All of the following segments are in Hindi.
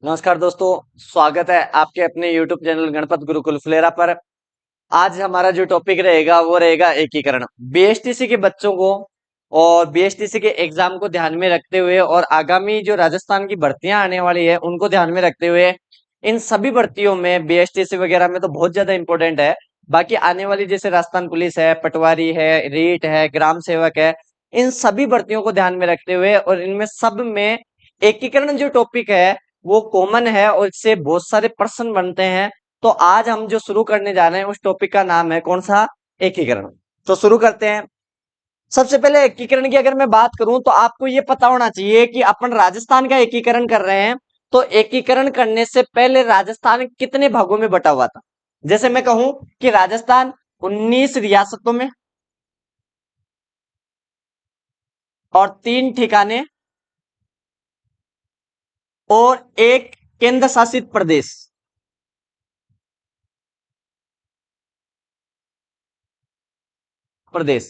नमस्कार दोस्तों। स्वागत है आपके अपने YouTube चैनल गणपत गुरुकुल फुलेरा पर। आज हमारा जो टॉपिक रहेगा वो रहेगा एकीकरण। बीएसटीसी के बच्चों को और बीएसटीसी के एग्जाम को ध्यान में रखते हुए और आगामी जो राजस्थान की भर्तियां आने वाली है उनको ध्यान में रखते हुए इन सभी भर्तियों में बीएसटीसी वगैरह में तो बहुत ज्यादा इंपॉर्टेंट है। बाकी आने वाली जैसे राजस्थान पुलिस है, पटवारी है, रीट है, ग्राम सेवक है, इन सभी भर्तियों को ध्यान में रखते हुए और इनमें सब में एकीकरण जो टॉपिक है वो कॉमन है और इससे बहुत सारे प्रश्न बनते हैं। तो आज हम जो शुरू करने जा रहे हैं उस टॉपिक का नाम है कौन सा? एकीकरण। तो शुरू करते हैं। सबसे पहले एकीकरण की अगर मैं बात करूं तो आपको ये पता होना चाहिए कि अपन राजस्थान का एकीकरण कर रहे हैं। तो एकीकरण करने से पहले राजस्थान कितने भागों में बटा हुआ था? जैसे मैं कहूं कि राजस्थान 19 रियासतों में और 3 ठिकाने और एक केंद्र शासित प्रदेश। प्रदेश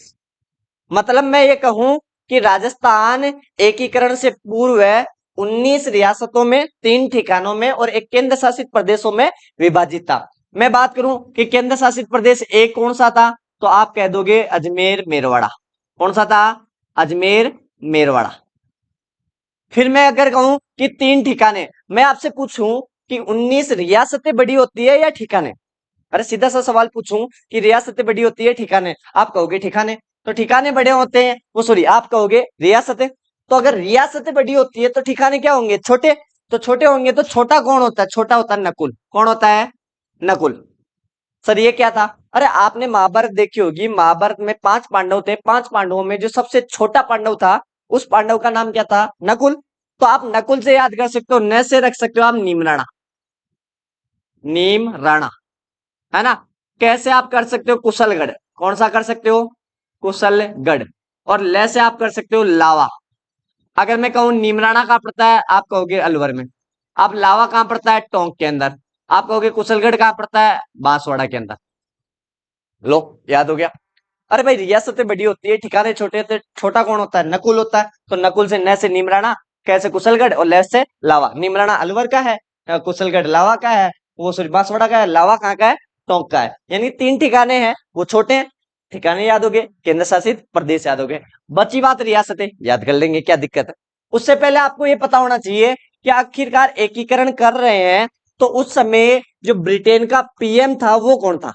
मतलब मैं ये कहूं कि राजस्थान एकीकरण से पूर्व 19 रियासतों में, 3 ठिकानों में और एक केंद्र शासित प्रदेशों में विभाजित था। मैं बात करूं कि केंद्र शासित प्रदेश एक कौन सा था, तो आप कह दोगे अजमेर मेरवाड़ा। कौन सा था? अजमेर मेरवाड़ा। फिर मैं अगर कहूं कि 3 ठिकाने, मैं आपसे पूछूं कि 19 रियासतें बड़ी होती है या ठिकाने? अरे सीधा सा सवाल पूछूं कि रियासतें बड़ी होती है ठिकाने, आप कहोगे ठिकाने। तो ठिकाने बड़े होते हैं, वो सॉरी आप कहोगे रियासतें। तो अगर रियासतें बड़ी होती है तो ठिकाने क्या होंगे? छोटे। तो छोटे होंगे तो छोटा कौन होता है? छोटा होता है नकुल। कौन होता है? नकुल। सर ये क्या था? अरे आपने महाभारत देखी होगी, महाभारत में 5 पांडव थे, 5 पांडवों में जो सबसे छोटा पांडव था उस पांडव का नाम क्या था? नकुल। तो आप नकुल से याद कर सकते हो, न से रख सकते हो आप नीम राणा। नीम राणा, है ना? कैसे आप कर सकते हो? कुशलगढ़। कौन सा कर सकते हो? कुशलगढ़। और ले से आप कर सकते हो लावा। अगर मैं कहूं नीमराणा कहां पड़ता है, आप कहोगे अलवर में। आप लावा कहां पड़ता है? टोंक के अंदर। आप कहोगे कुशलगढ़ कहां पड़ता है? बांसवाड़ा के अंदर। लो, याद हो गया। अरे भाई रियासतें बड़ी होती है, ठिकाने छोटे होते हैं, छोटा कौन होता है? नकुल होता है। तो नकुल से न से नीमराणा, कैसे कुशलगढ़ और ले से लावा। नीमराणा अलवर का है, कुशलगढ़ लावा का है, वो सॉरी बांसवाड़ा का है, लावा कहाँ का है? टोंक का है। यानी 3 ठिकाने हैं, वो छोटे हैं। ठिकाने याद हो गए, केंद्र शासित प्रदेश याद हो गए। बची बात रियासतें, याद कर लेंगे, क्या दिक्कत है। उससे पहले आपको यह पता होना चाहिए कि आखिरकार एकीकरण कर रहे हैं तो उस समय जो ब्रिटेन का पीएम था वो कौन था?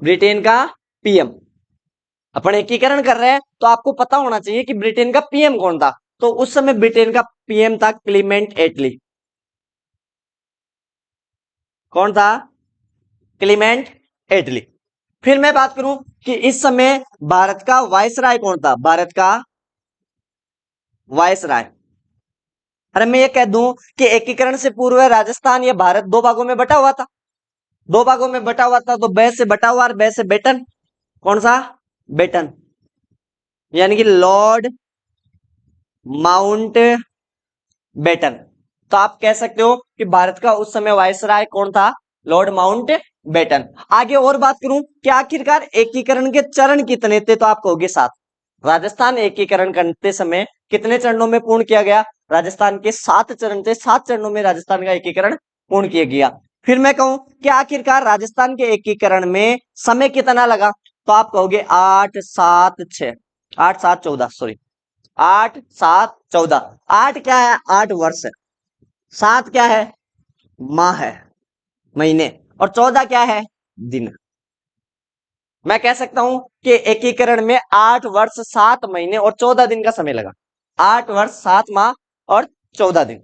ब्रिटेन का पीएम। अपन एकीकरण कर रहे हैं तो आपको पता होना चाहिए कि ब्रिटेन का पीएम कौन था। तो उस समय ब्रिटेन का पीएम था क्लीमेंट एटली। कौन था? क्लीमेंट एटली। फिर मैं बात करूं कि इस समय भारत का वायसराय कौन था? भारत का वायसराय। अरे मैं ये कह दूं कि एकीकरण से पूर्व राजस्थान या भारत 2 भागों में बटा हुआ था। 2 भागों में बटा हुआ था, तो बै से बटा हुआ और बै से बेटन। कौन सा? बेटन। यानी कि लॉर्ड माउंट बेटन। तो आप कह सकते हो कि भारत का उस समय वायसराय कौन था? Lord Mountbatten. आगे और बात करूं कि आखिरकार एकीकरण के चरण कितने थे, तो आप कहोगे 7। राजस्थान एकीकरण करते समय कितने चरणों में पूर्ण किया गया? राजस्थान के 7 चरण थे, 7 चरणों में राजस्थान का एकीकरण पूर्ण किया गया। फिर मैं कहूं कि आखिरकार राजस्थान के एकीकरण में समय कितना लगा, तो आप कहोगे 8 7 6, 8 7 14, सॉरी 8 7 14। 8 क्या है? 8 वर्ष है। 7 क्या है? माह है, महीने। और 14 क्या है? दिन। मैं कह सकता हूं कि एकीकरण में 8 वर्ष 7 महीने और 14 दिन का समय लगा। 8 वर्ष 7 माह और 14 दिन।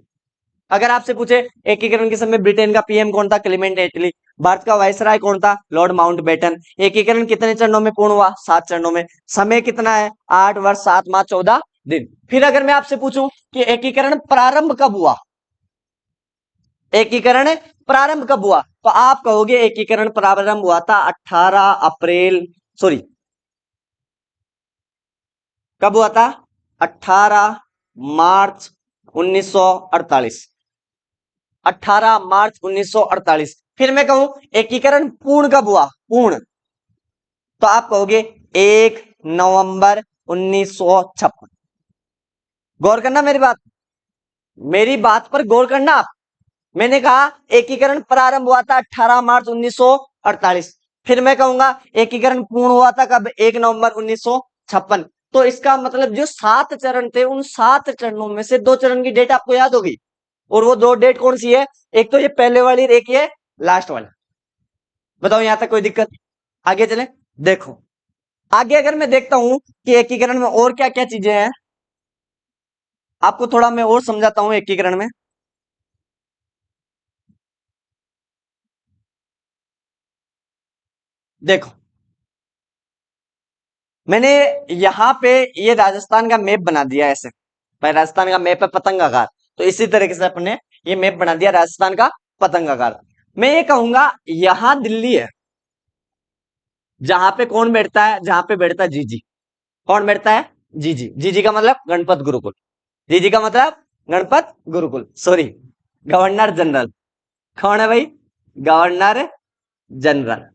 अगर आपसे पूछे एकीकरण के समय ब्रिटेन का पीएम कौन था? क्लीमेंट एटली। भारत का वायसराय कौन था? Lord Mountbatten. एकीकरण कितने चरणों में पूर्ण हुआ? 7 चरणों में। समय कितना है? 8 वर्ष 7 माह 14 दिन। फिर अगर मैं आपसे पूछूं कि एकीकरण प्रारंभ कब हुआ, एकीकरण प्रारंभ कब हुआ, तो आप कहोगे एकीकरण प्रारंभ हुआ था 18 अप्रैल, सॉरी कब हुआ था? 18 मार्च 1948। 18 मार्च 1948। फिर मैं कहूं एकीकरण पूर्ण कब हुआ? पूर्ण, तो आप कहोगे 1 नवंबर 1956। गौर करना मेरी बात पर गौर करना आप। मैंने कहा एकीकरण प्रारंभ हुआ था 18 मार्च 1948। फिर मैं कहूंगा एकीकरण पूर्ण हुआ था कब? 1 नवंबर 1956। तो इसका मतलब जो 7 चरण थे, उन 7 चरणों में से 2 चरण की डेट आपको याद होगी। और वो 2 डेट कौन सी है? एक तो ये पहले वाली, एक ये लास्ट वाली। बताओ यहां तक कोई दिक्कत? आगे चले। देखो आगे अगर मैं देखता हूं कि एकीकरण में और क्या क्या चीजें हैं, आपको थोड़ा मैं और समझाता हूं एकीकरण में। देखो मैंने यहां पे ये राजस्थान का मैप बना दिया ऐसे। भाई राजस्थान का मैप है पतंग आकार, तो इसी तरीके से अपने ये मैप बना दिया राजस्थान का पतंग आकार। मैं ये कहूंगा यहां दिल्ली है, जहां पे कौन बैठता है? जहां पे बैठता है जीजी। कौन बैठता है? जीजी। जीजी का मतलब गणपत गुरुकुल। जीजी का मतलब Ganpat Gurukul, sorry governor general. कौन है भाई? Governor general.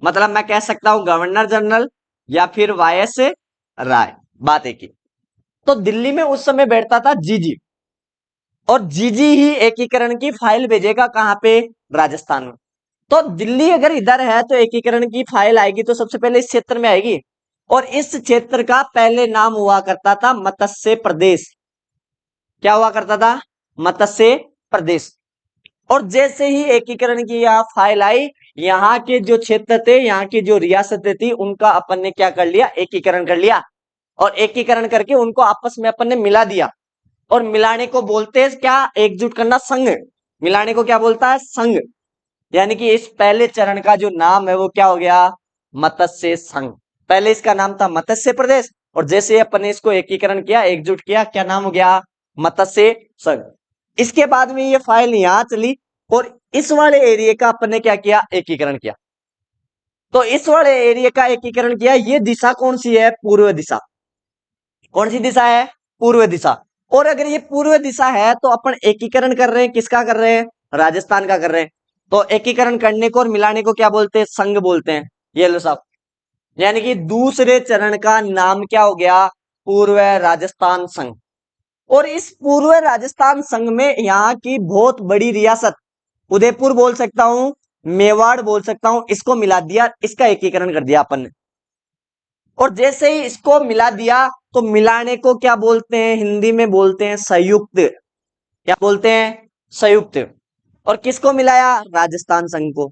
मतलब मैं कह सकता हूं गवर्नर जनरल या फिर वायस राय, बात एक ही। तो दिल्ली में उस समय बैठता था जीजी, और जीजी ही एकीकरण की फाइल भेजेगा कहां पे? राजस्थान में। तो दिल्ली अगर इधर है तो एकीकरण की फाइल आएगी तो सबसे पहले इस क्षेत्र में आएगी। और इस क्षेत्र का पहले नाम हुआ करता था मत्स्य प्रदेश। क्या हुआ करता था? मत्स्य प्रदेश। और जैसे ही एकीकरण की यहाँ फाइल आई, यहाँ के जो क्षेत्र थे, यहाँ की जो रियासतें थी, उनका अपन ने क्या कर लिया? एकीकरण कर लिया। और एकीकरण करके उनको आपस में अपन ने मिला दिया। और मिलाने को बोलते हैं क्या? एकजुट करना, संघ। मिलाने को क्या बोलता है? संघ। यानी कि इस पहले चरण का जो नाम है वो क्या हो गया? मत्स्य संघ। पहले इसका नाम था मत्स्य प्रदेश, और जैसे ही अपन ने इसको एकीकरण किया, एकजुट किया, क्या नाम हो गया? मत्स्य संघ। इसके बाद में ये फाइल यहां चली, और इस वाले एरिया का अपन ने क्या किया? एकीकरण किया। तो इस वाले एरिया का एकीकरण किया। ये दिशा कौन सी है? पूर्व दिशा। कौन सी दिशा है? पूर्व दिशा। और अगर ये पूर्व दिशा है तो अपन एकीकरण कर रहे हैं, किसका कर रहे हैं? राजस्थान का कर रहे हैं। तो एकीकरण करने को और मिलाने को क्या बोलते हैं? संघ बोलते हैं। ये लो साहब, यानी कि दूसरे चरण का नाम क्या हो गया? पूर्व राजस्थान संघ। और इस पूर्व राजस्थान संघ में यहाँ की बहुत बड़ी रियासत, उदयपुर बोल सकता हूं, मेवाड़ बोल सकता हूं, इसको मिला दिया, इसका एकीकरण कर दिया अपन ने। और जैसे ही इसको मिला दिया, तो मिलाने को क्या बोलते हैं? हिंदी में बोलते हैं संयुक्त। क्या बोलते हैं? संयुक्त। और किसको मिलाया? राजस्थान संघ को।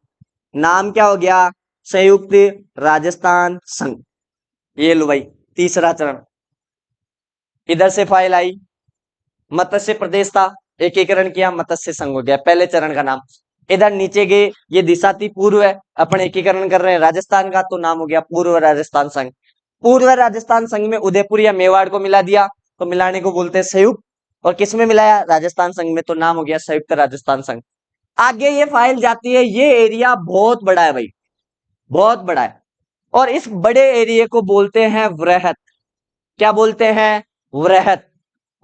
नाम क्या हो गया? संयुक्त राजस्थान संघ। ये लो भाई, तीसरा चरण। इधर से फाइल आई, मत्स्य प्रदेश था, एकीकरण किया, मत्स्य संघ हो गया, पहले चरण का नाम। इधर नीचे गए, ये दिशा थी पूर्व है, अपन एकीकरण कर रहे हैं राजस्थान का, तो नाम हो गया पूर्व राजस्थान संघ। पूर्व राजस्थान संघ में उदयपुर या मेवाड़ को मिला दिया, तो मिलाने को बोलते हैं संयुक्त। और किसमें मिलाया? राजस्थान संघ में, तो नाम हो गया संयुक्त राजस्थान संघ। आगे ये फाइल जाती है, ये एरिया बहुत बड़ा है भाई, बहुत बड़ा है। और इस बड़े एरिया को बोलते हैं वृहत। क्या बोलते हैं? वृहत।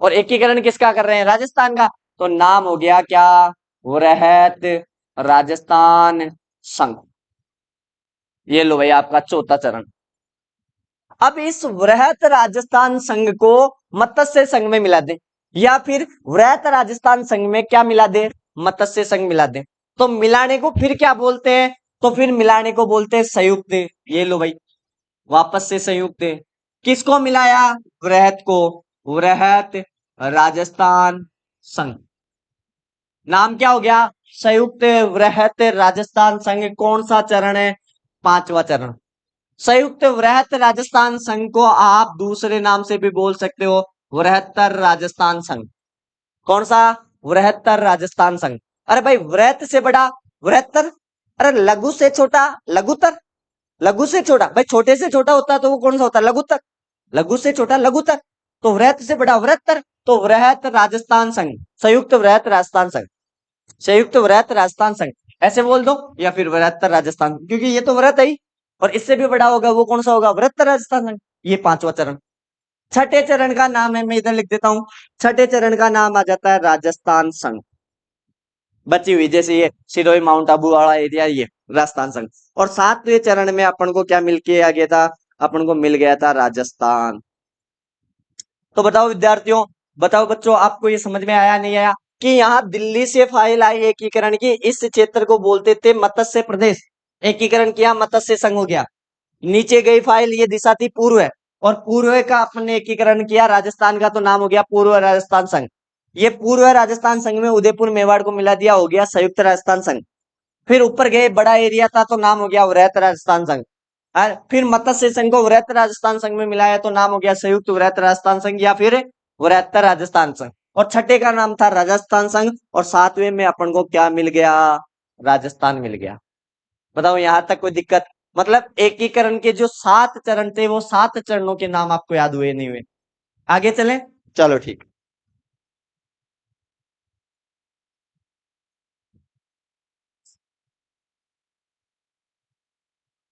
और एकीकरण किसका कर रहे हैं? राजस्थान का, तो नाम हो गया क्या? वृहत राजस्थान संघ। ये लो भाई आपका चौथा चरण। अब इस वृहत राजस्थान संघ को मत्स्य संघ में मिला दे, या फिर वृहत राजस्थान संघ में क्या मिला दे? मत्स्य संघ मिला दे। तो मिलाने को फिर क्या बोलते हैं? तो फिर मिलाने को बोलते हैं संयुक्त। ये लो भाई, वापस से संयुक्त। किसको मिलाया? वृहत को। वृहत राजस्थान संघ। नाम क्या हो गया? संयुक्त वृहत राजस्थान संघ। कौन सा चरण है? पांचवा चरण। संयुक्त वृहत राजस्थान संघ को आप दूसरे नाम से भी बोल सकते हो, वृहत्तर राजस्थान संघ। कौन सा? वृहत्तर राजस्थान संघ। अरे भाई वृहत से बड़ा वृहत्तर, अरे लघु से छोटा लघुत्तर, लघु से छोटा भाई छोटे से छोटा होता है तो वो कौन सा होता है? लघुत्तर। लघु से छोटा लघुत्तर। तो वृहत से बड़ा वृहत्तर, तो वृहत राजस्थान संघ, संयुक्त वृहत राजस्थान संघ, संयुक्त वृहत राजस्थान संघ ऐसे बोल दो, या फिर वृहत्तर राजस्थान, क्योंकि ये तो वृहत है ही, और इससे भी बड़ा होगा वो कौन सा होगा? वृहत्तर राजस्थान संघ। ये पांचवा चरण। छठे चरण का नाम है, मैं इधर लिख देता हूं, छठे चरण का नाम आ जाता है राजस्थान संघ। बची हुई जैसे ये सिरोही माउंट आबू वाला एरिया, ये राजस्थान संघ। और सातवें चरण में अपन को क्या मिल के आ गया था? अपन को मिल गया था राजस्थान। तो बताओ विद्यार्थियों, बताओ बच्चों, आपको ये समझ में आया नहीं आया कि यहाँ दिल्ली से फाइल आई एकीकरण की, इस क्षेत्र को बोलते थे मत्स्य प्रदेश, एकीकरण किया मत्स्य संघ हो गया। नीचे गई फाइल, ये दिशा थी पूर्व है, और पूर्व का अपने एकीकरण किया, राजस्थान का तो नाम हो गया पूर्व राजस्थान संघ। ये पूर्व राजस्थान संघ में उदयपुर मेवाड़ को मिला दिया, हो गया संयुक्त राजस्थान संघ। फिर ऊपर गए, बड़ा एरिया था तो नाम हो गया वृहत राजस्थान संघ। और फिर मत्स्य संघ को वृहत राजस्थान संघ में मिलाया तो नाम हो गया संयुक्त वृहत राजस्थान संघ या फिर वृहत्तर राजस्थान संघ। और छठे का नाम था राजस्थान संघ, और सातवें में अपन को क्या मिल गया, राजस्थान मिल गया। बताओ यहां तक कोई दिक्कत? मतलब एकीकरण के जो 7 चरण थे वो 7 चरणों के नाम आपको याद हुए नहीं हुए? आगे चलें, चलो ठीक।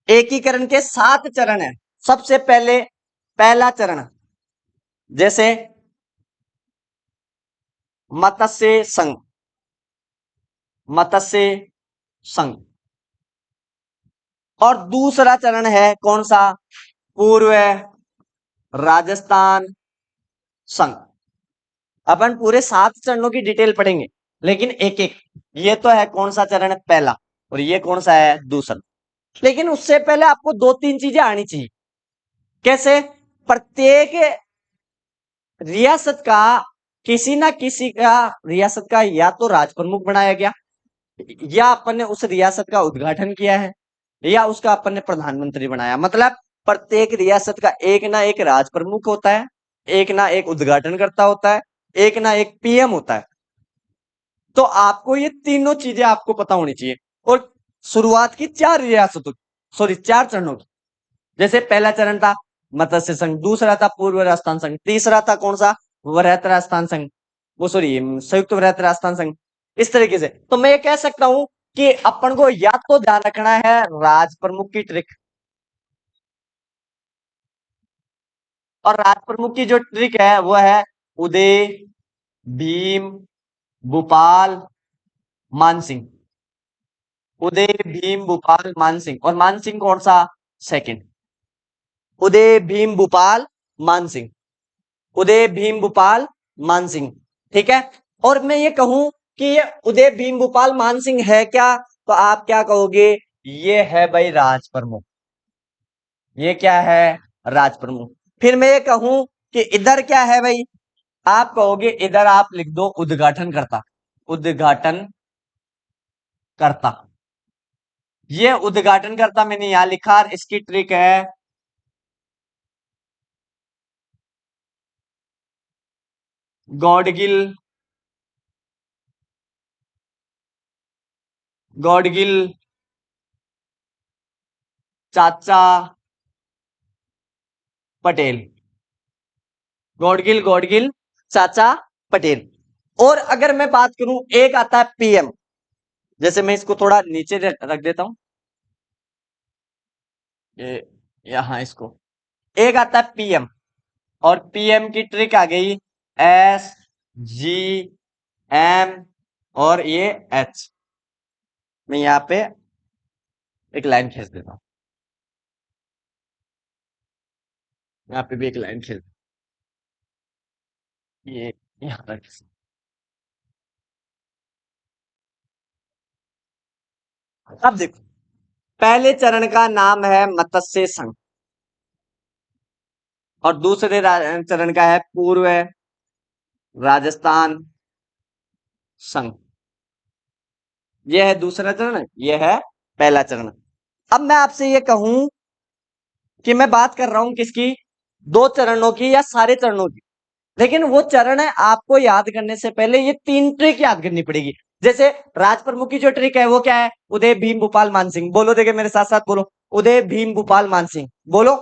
एकीकरण के 7 चरण है। सबसे पहले पहला चरण, जैसे मत्स्य संघ, मत्स्य संघ। और दूसरा चरण है कौन सा, पूर्व राजस्थान संघ। अपन पूरे 7 चरणों की डिटेल पढ़ेंगे, लेकिन एक एक, ये तो है कौन सा चरण है, पहला, और ये कौन सा है, दूसरा। लेकिन उससे पहले आपको 2-3 चीजें आनी चाहिए। कैसे? प्रत्येक रियासत का किसी ना किसी का, रियासत का या तो राज प्रमुख बनाया गया, या अपन ने उस रियासत का उद्घाटन किया है, या उसका अपन ने प्रधानमंत्री बनाया। मतलब प्रत्येक रियासत का एक ना एक राज प्रमुख होता है, एक ना एक उद्घाटन करता होता है, एक ना एक पीएम होता है। तो आपको ये तीनों चीजें आपको पता होनी चाहिए। और शुरुआत की 4 रियासतों, सॉरी 4 चरणों की। जैसे पहला चरण था मत्स्य संघ, दूसरा था पूर्व राजस्थान संघ, तीसरा था कौन सा, वृहत राजस्थान संघ, वो सॉरी संयुक्त वृहत राजस्थान संघ। इस तरीके से तो मैं ये कह सकता हूं कि अपन को या तो ध्यान रखना है राज प्रमुख की ट्रिक, और राज प्रमुख की जो ट्रिक है वो है उदय, भीम, भूपाल, मानसिंह। उदय, भीम, भूपाल, मानसिंह। और मानसिंह कौन सा, सेकंड। उदय, भीम, भूपाल, मानसिंह। उदय, भीम, भूपाल, मानसिंह। ठीक है। और मैं ये कहूं कि ये उदय, भीम, भूपाल, मानसिंह है क्या, तो आप क्या कहोगे, ये है भाई राज प्रमुख। ये क्या है, राज प्रमुख। फिर मैं ये कहूं कि इधर क्या है भाई, आप कहोगे इधर आप लिख दो उद्घाटन करता, उद्घाटन करता। ये उद्घाटन करता मैंने यहां लिखा, और इसकी ट्रिक है गॉडगिल, गॉडगिल चाचा पटेल, गॉडगिल, गॉडगिल चाचा पटेल। और अगर मैं बात करूं, एक आता है पीएम, जैसे मैं इसको थोड़ा नीचे रख देता हूं, ये यहां इसको, एक आता है पीएम, और पीएम की ट्रिक आ गई एस, जी, एम, और ये एच। मैं यहाँ पे एक लाइन खींच देता हूं, यहाँ पे भी एक लाइन खींच, ये यहाँ तक। अब देखो, पहले चरण का नाम है मत्स्य संघ, और दूसरे चरण का है पूर्व राजस्थान संघ। यह है दूसरा चरण, यह है पहला चरण। अब मैं आपसे यह कहूं कि मैं बात कर रहा हूं किसकी, 2 चरणों की या सारे चरणों की। लेकिन वो चरण है, आपको याद करने से पहले ये 3 ट्रिक याद करनी पड़ेगी। जैसे राज प्रमुख की जो ट्रिक है वो क्या है, उदय, भीम, भूपाल, मानसिंह। बोलो, देखिए मेरे साथ साथ बोलो, उदय, भीम, भूपाल, मानसिंह। बोलो,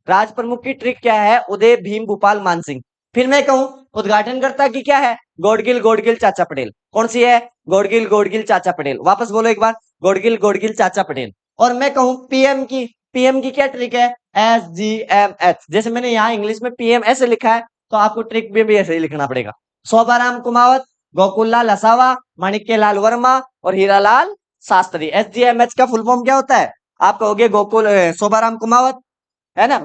राज प्रमुख की ट्रिक क्या है, उदय, भीम, भूपाल, मानसिंह। फिर मैं कहूं उद्घाटनकर्ता की क्या है, गॉडगिल, गॉडगिल चाचा पटेल। कौन सी है, गॉडगिल, गॉडगिल चाचा पटेल। वापस बोलो एक बार, गॉडगिल, गॉडगिल चाचा पटेल। और मैं कहूं पीएम की, पीएम की क्या ट्रिक है, SGMH। जैसे मैंने यहाँ इंग्लिश में पीएम ऐसे लिखा है, तो आपको ट्रिक में भी ऐसे ही लिखना पड़ेगा। शोभाराम कुमावत, गोकुललाल असावा, माणिक्यलाल वर्मा, और हीरालाल शास्त्री। SGMH का फुल फॉर्म क्या होता है, आप कहोगे शोभाराम कुमावत, है ना,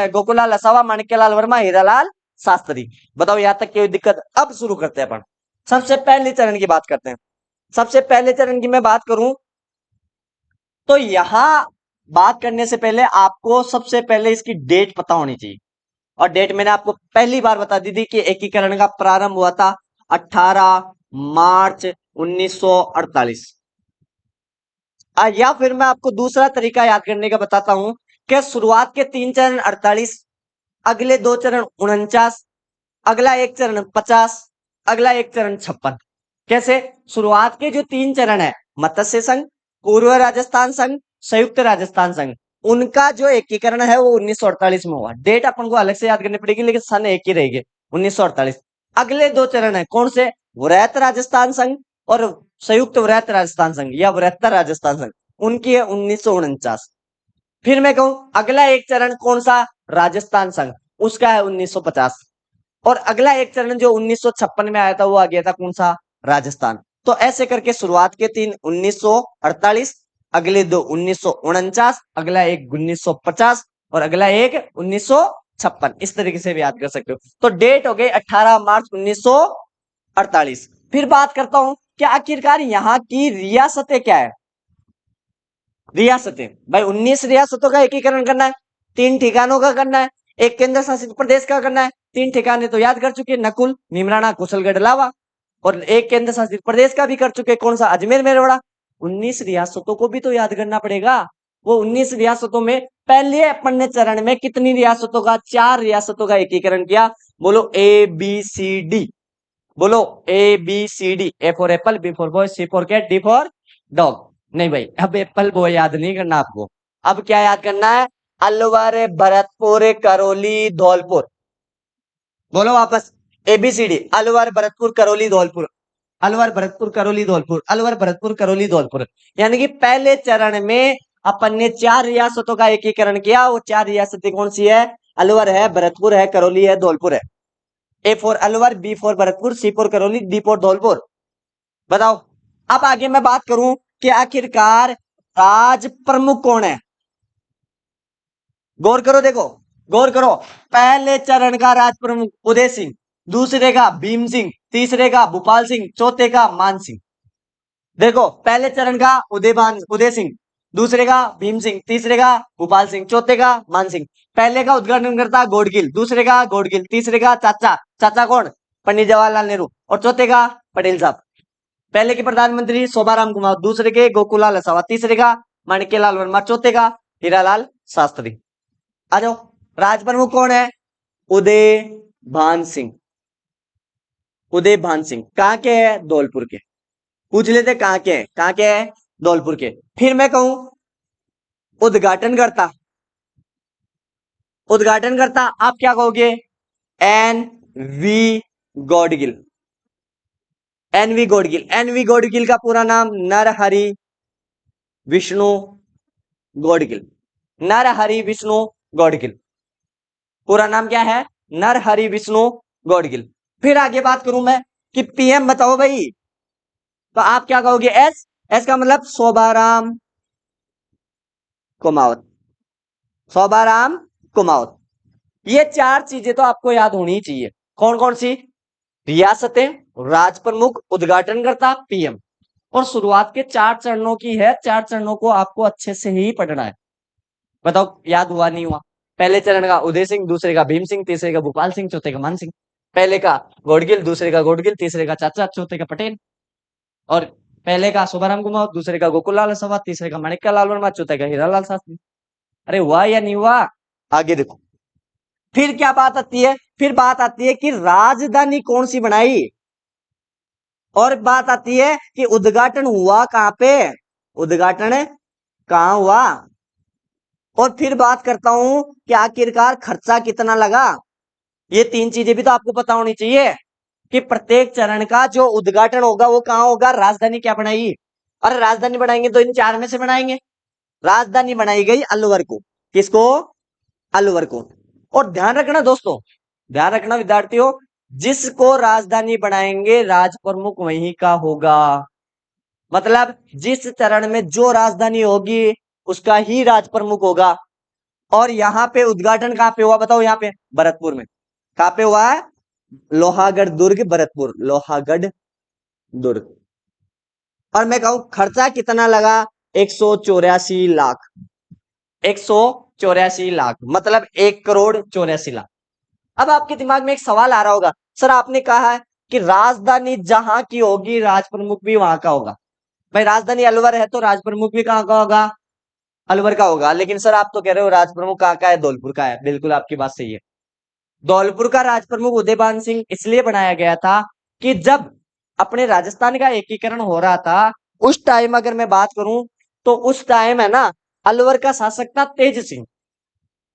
गोकुललाल असावा, माणिक्यलाल वर्मा, हीरालाल शास्त्री। बताओ यहां तक कोई दिक्कत? अब शुरू करते हैं अपन। सबसे पहले चरण की बात करते हैं। सबसे पहले चरण की मैं बात करूं तो यहां बात करने से पहले आपको सबसे पहले इसकी डेट पता होनी चाहिए। और डेट मैंने आपको पहली बार बता दी थी कि एकीकरण का प्रारंभ हुआ था 18 मार्च 1948। या फिर मैं आपको दूसरा तरीका याद करने का बताता हूं कि शुरुआत के 3 चरण 48, अगले 2 चरण 49, अगला एक चरण 50, अगला एक चरण 56। कैसे? शुरुआत के जो 3 चरण है, मत्स्य संघ, पूर्व राजस्थान संघ, संयुक्त राजस्थान संघ, उनका जो एकीकरण है वो 1948 में हुआ। डेट अपन को अलग से याद करनी पड़ेगी लेकिन सन एक ही रहेगी, 1948। अगले 2 चरण है कौन से? वृहत राजस्थान संघ और संयुक्त वृहत राजस्थान संघ या वृहत्तर राजस्थान संघ, उनकी है 1949। फिर मैं कहूं अगला एक चरण कौन सा? राजस्थान संघ, उसका है 1950। और अगला एक चरण जो 1956 में आया था वो आ गया था कौन सा? राजस्थान। तो ऐसे करके शुरुआत के 3 1948, अगले 2 1949, अगला एक 1950 और अगला एक 1956। इस तरीके से भी याद कर सकते हो। तो डेट हो गई 18 मार्च 1948। फिर बात करता हूं कि आखिरकार यहाँ की रियासतें क्या है। रियासतें भाई 19 रियासतों का एकीकरण करना है, 3 ठिकानों का करना है, एक केंद्र शासित प्रदेश का करना है। 3 ठिकाने तो याद कर चुके, नकुल, निमराना, कुशलगढ़, लावा। और एक केंद्र शासित प्रदेश का भी कर चुके, कौन सा? अजमेर, मेरवाड़ा। 19 रियासतों को भी तो याद करना पड़ेगा। वो 19 रियासतों में पहले अपन ने चरण में कितनी रियासतों का? 4 रियासतों का एकीकरण किया। बोलो ए बी सी डी। बोलो A B C D. A for apple, B for boy, C for cat, D for dog. नहीं भाई, अब एप्पल बॉय याद नहीं करना आपको। अब क्या याद करना है? अलवर, भरतपुर, करौली, धौलपुर। बोलो वापस, एबीसीडी। अलवर, भरतपुर, करौली, धौलपुर। अलवर, भरतपुर, करौली, धौलपुर। अलवर, भरतपुर, करौली, धौलपुर। यानी कि पहले चरण में अपन ने 4 रियासतों का एकीकरण किया। वो 4 रियासतें कौन सी है? अलवर है, भरतपुर है, करौली है, धौलपुर है। A for Alwar, B for Bharatpur, C for Karauli, D for Dholpur. बताओ। अब आगे मैं बात करूं कि आखिरकार राज प्रमुख कौन है। गौर करो, देखो गौर करो। पहले चरण का राज प्रमुख उदय सिंह, दूसरे का भीम सिंह, तीसरे का भूपाल सिंह, चौथे का मान सिंह। देखो पहले चरण का उदय सिंह, दूसरे का भीम सिंह, तीसरे का भूपाल सिंह, चौथे का मान सिंह। पहले का उद्घाटन करता गोडगिल, दूसरे का गोडगिल, तीसरे का चाचा। चाचा कौन? पंडित जवाहरलाल नेहरू। और चौथे का पटेल साहब। पहले के प्रधानमंत्री शोभाराम कुमार, दूसरे के गोकुलाल असावा, तीसरे का माणिक्यलाल वर्मा, चौथे का हीरालाल शास्त्री। आ जाओ। राज प्रमुख कौन है? उदय भान सिंह। उदय भान सिंह कहां के है? धौलपुर के। पूछ लेते कहां के हैं? कहां के हैं? धौलपुर के। फिर मैं कहूं उद्घाटन करता, उद्घाटन करता आप क्या कहोगे? N V Gadgil. N V Gadgil. N V Gadgil का पूरा नाम नरहरि विष्णु गॉडगिल। नरहरि विष्णु गॉडगिल। पूरा नाम क्या है? नरहरि विष्णु गॉडगिल। फिर आगे बात करूं मैं कि पीएम बताओ भाई, तो आप क्या कहोगे? एस। एस का मतलब शोभाराम कुमावत। शोभाराम कुमावत। ये 4 चीजें तो आपको याद होनी चाहिए। कौन कौन सी? रियासतें, राज प्रमुख, उद्घाटनकर्ता, पीएम। और शुरुआत के 4 चरणों की है। 4 चरणों को आपको अच्छे से ही पढ़ना है। बताओ याद हुआ नहीं हुआ? पहले चरण का उदय सिंह, दूसरे का भीम सिंह, तीसरे का भूपाल सिंह, चौथे का मान सिंह। पहले का गोडगिल, दूसरे का गोडगिल, तीसरे का चाचा, चौथे का पटेल। और पहले का शोभाराम कुमार, दूसरे का गोकुललाल सभा, तीसरे का माणिक्यलाल वर्मा, चौथे का हीरालाल शास्त्री। अरे हुआ या नहीं हुआ? आगे देखो। फिर क्या बात आती है? फिर बात आती है कि राजधानी कौन सी बनाई। और बात आती है कि उद्घाटन हुआ कहां पे। उद्घाटन कहां हुआ। और फिर बात करता हूं कि आखिरकार खर्चा कितना लगा। ये 3 चीजें भी तो आपको पता होनी चाहिए कि प्रत्येक चरण का जो उद्घाटन होगा वो कहां होगा। राजधानी क्या बनाई? अरे राजधानी बनाएंगे तो इन 4 में से बनाएंगे। राजधानी बनाई गई अलवर को। किसको? अलवर को। और ध्यान रखना दोस्तों, ध्यान रखना विद्यार्थियों, जिसको राजधानी बनाएंगे राज प्रमुख वहीं का होगा। मतलब जिस चरण में जो राजधानी होगी उसका ही राज प्रमुख होगा। और यहाँ पे उद्घाटन कहां पे हुआ बताओ? यहाँ पे भरतपुर में। कहां पे हुआ है? लोहागढ़ दुर्ग भरतपुर, लोहागढ़ दुर्ग। और मैं कहूं खर्चा कितना लगा? 184 लाख। 184 लाख मतलब 1 करोड़ 84 लाख। अब आपके दिमाग में एक सवाल आ रहा होगा, सर आपने कहा है कि राजधानी जहां की होगी राज प्रमुख भी वहां का होगा। भाई राजधानी अलवर है तो राज प्रमुख भी कहां का होगा? अलवर का होगा। लेकिन सर आप तो कह रहे हो राज प्रमुख कहां का है? धौलपुर का है। बिल्कुल आपकी बात सही है। धौलपुर का राज प्रमुख उदयभान सिंह इसलिए बनाया गया था कि जब अपने राजस्थान का एकीकरण हो रहा था उस टाइम अगर मैं बात करूं तो उस टाइम है ना अलवर का शासक था तेज सिंह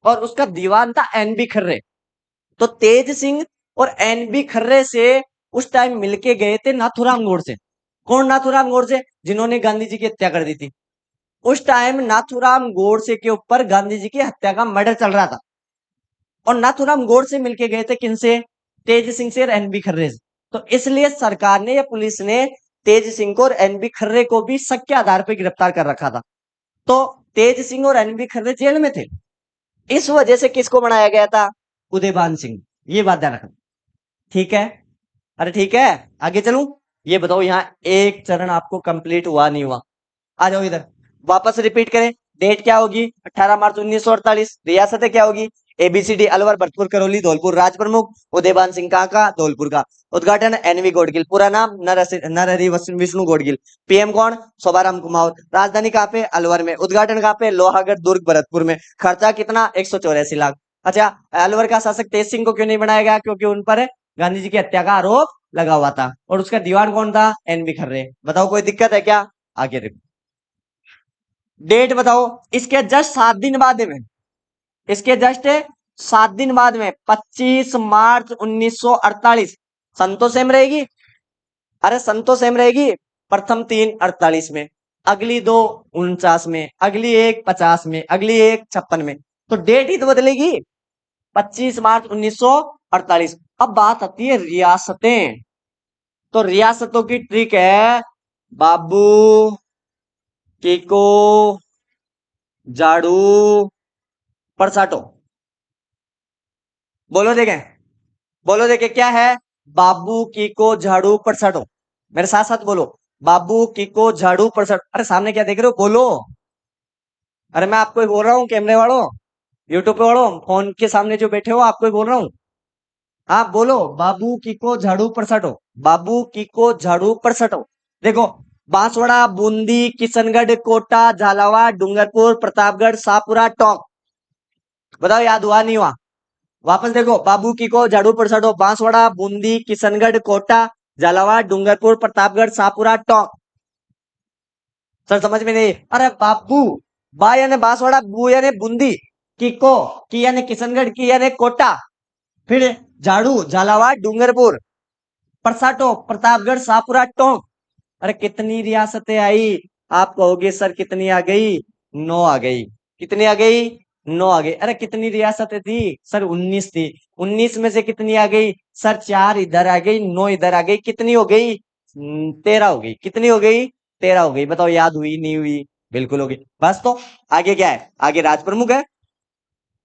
और उसका दीवान था एनबी खर्रे। तो तेज सिंह और एनबी खर्रे से उस टाइम मिलके गए थे नाथूराम गोडसे। कौन नाथूराम गोडसे? जिन्होंने गांधी जी की हत्या कर दी थी। उस टाइम नाथूराम गोडसे के ऊपर गांधी जी की हत्या का मर्डर चल रहा था और नाथूराम गोडसे मिलके गए थे किनसे? तेज सिंह से और एनबी खर्रे से। तो इसलिए सरकार ने या पुलिस ने तेज सिंह को और एनबी खर्रे को भी शक के आधार पर गिरफ्तार कर रखा था। तो तेज सिंह और एनबी खर्रे जेल में थे। इस वजह से किसको बनाया गया था? उदयभान सिंह। ये बात ध्यान रखना। ठीक है? अरे ठीक है, आगे चलूं? ये बताओ यहाँ एक चरण आपको कंप्लीट हुआ नहीं हुआ? आ जाओ इधर, वापस रिपीट करें। डेट क्या होगी? 18 मार्च 1948। रियासतें क्या होगी? एबीसीडी अलवर भरतपुर करौली धौलपुर। राज प्रमुख उदयभान सिंह कहाँ का? धौलपुर का। उद्घाटन एनवी गोडगिल। पूरा नाम नरहरि विष्णु गोडगिल। पीएम कौन? शोभाराम कुमार। राजधानी कहाँ पे? अलवर में। उद्घाटन कहाँ पे? लोहागढ़ दुर्ग भरतपुर में। खर्चा कितना? 184 लाख। अच्छा, अलवर का शासक तेज सिंह को क्यों नहीं बनाया गया? क्योंकि उन पर गांधी जी की हत्या का आरोप लगा हुआ था और उसका दीवान कौन था? एनबी खर्रे। बताओ कोई दिक्कत है क्या? आगे देखो, डेट बताओ। इसके जस्ट 7 दिन बाद में, इसके जस्ट 7 दिन बाद में 25 मार्च 1948। सन तो सेम रहेगी। अरे सन तो सेम रहेगी। प्रथम 3 48 में, अगली 2 49 में, अगली 1 50 में, अगली 1 56 में। तो डेट ही तो बदलेगी। 25 मार्च 1948। अब बात आती है रियासतें। तो रियासतों की ट्रिक है बाबू कीको झाड़ू परसाटो। बोलो देखें, बोलो देखें क्या है? बाबू कीको झाड़ू परसाटो। मेरे साथ साथ बोलो, बाबू कीको झाड़ू परसाटो। अरे सामने क्या देख रहे हो? बोलो। अरे मैं आपको ही बोल रहा हूँ, कैमरे वालों, यूट्यूब पे वालों, फोन के सामने जो बैठे हो आपको ही बोल रहा हूँ। आप बोलो, बाबू कीको झाड़ू परसाटो। बाबू कीको झाड़ू परसाटो। देखो, बांसवाड़ा, बूंदी, किशनगढ़, कोटा, झालावाड़, डूंगरपुर, प्रतापगढ़, शाहपुरा, टोंक। बताओ याद हुआ नहीं हुआ? वापस देखो, बाबू की को झाड़ू परसाटो। बांसवाड़ा, बूंदी, किशनगढ़, कोटा, झालावाड़, डूंगरपुर, प्रतापगढ़, शाहपुरा, टोंक। सर समझ में नहीं? अरे बाबू, बा यानी बांसवाड़ा, बू यानी बूंदी, की यानी किशनगढ़, की यानी कोटा, फिर झाड़ू झालावाड़ डूंगरपुर, परसाटो प्रतापगढ़, शाहपुरा, टोंक। अरे कितनी रियासतें आई? आप कहोगे सर कितनी आ गई? 9 आ गई। कितनी आ गई? 9 आ गई। अरे कितनी रियासतें थी? सर 19 थी। 19 में से कितनी आ गई? सर 4 इधर आ गई, 9 इधर आ गई। कितनी हो गई? 13 हो गई। कितनी हो गई? 13 हो गई। बताओ याद हुई नहीं हुई? बिल्कुल हो गई। बस तो आगे क्या है? आगे राज प्रमुख है।